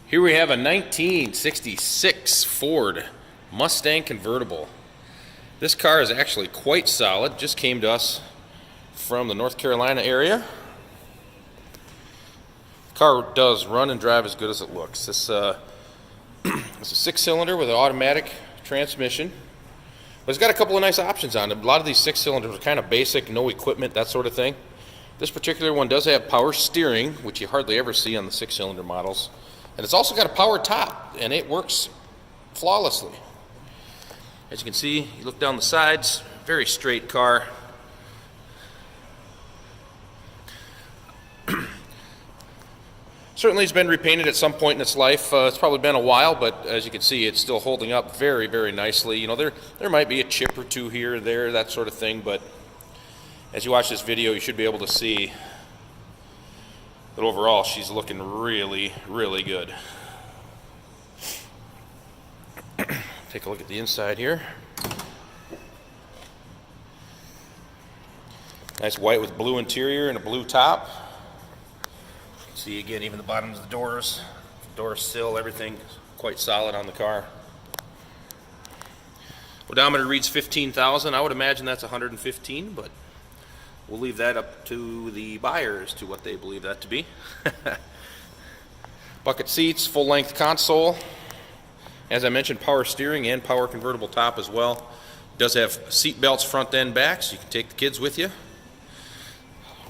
Here we have a 1966 Ford Mustang Convertible. This car is actually quite solid. Just came to us from the North Carolina area. The car does run and drive as good as it looks. This it's a 6-cylinder with an automatic transmission. But it's got a couple of nice options on it. A lot of these 6-cylinders are kind of basic, no equipment, that sort of thing. This particular one does have power steering, which you hardly ever see on the 6-cylinder models. And it's also got a power top, and it works flawlessly. As you can see, you look down the sides, very straight car. Certainly it's been repainted at some point in its life. It's probably been a while, but as you can see, it's still holding up very, very nicely. You know, there might be a chip or two here or there, that sort of thing, but as you watch this video, you should be able to see that overall she's looking really, really good. Take a look at the inside here. Nice white with blue interior and a blue top. See again, even the bottoms of the doors, door sill, everything quite solid on the car. Odometer reads 15,000. I would imagine that's 115, but we'll leave that up to the buyers to what they believe that to be. Bucket seats, full-length console. As I mentioned, power steering and power convertible top as well. It does have seat belts front and back, so you can take the kids with you.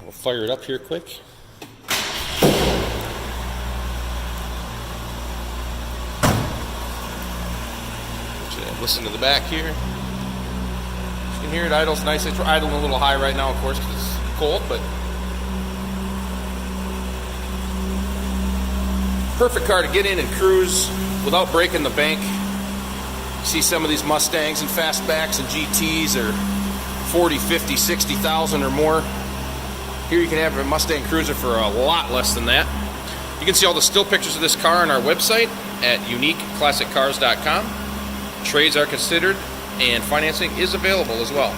We'll fire it up here quick. Listen to the back here. You can hear it idles nice. It's idling a little high right now, of course, because it's cold, but perfect car to get in and cruise without breaking the bank. You see some of these Mustangs and fastbacks and GTs are 40, 50, 60,000 or more. Here you can have a Mustang Cruiser for a lot less than that. You can see all the still pictures of this car on our website at uniqueclassiccars.com. Trades are considered and financing is available as well.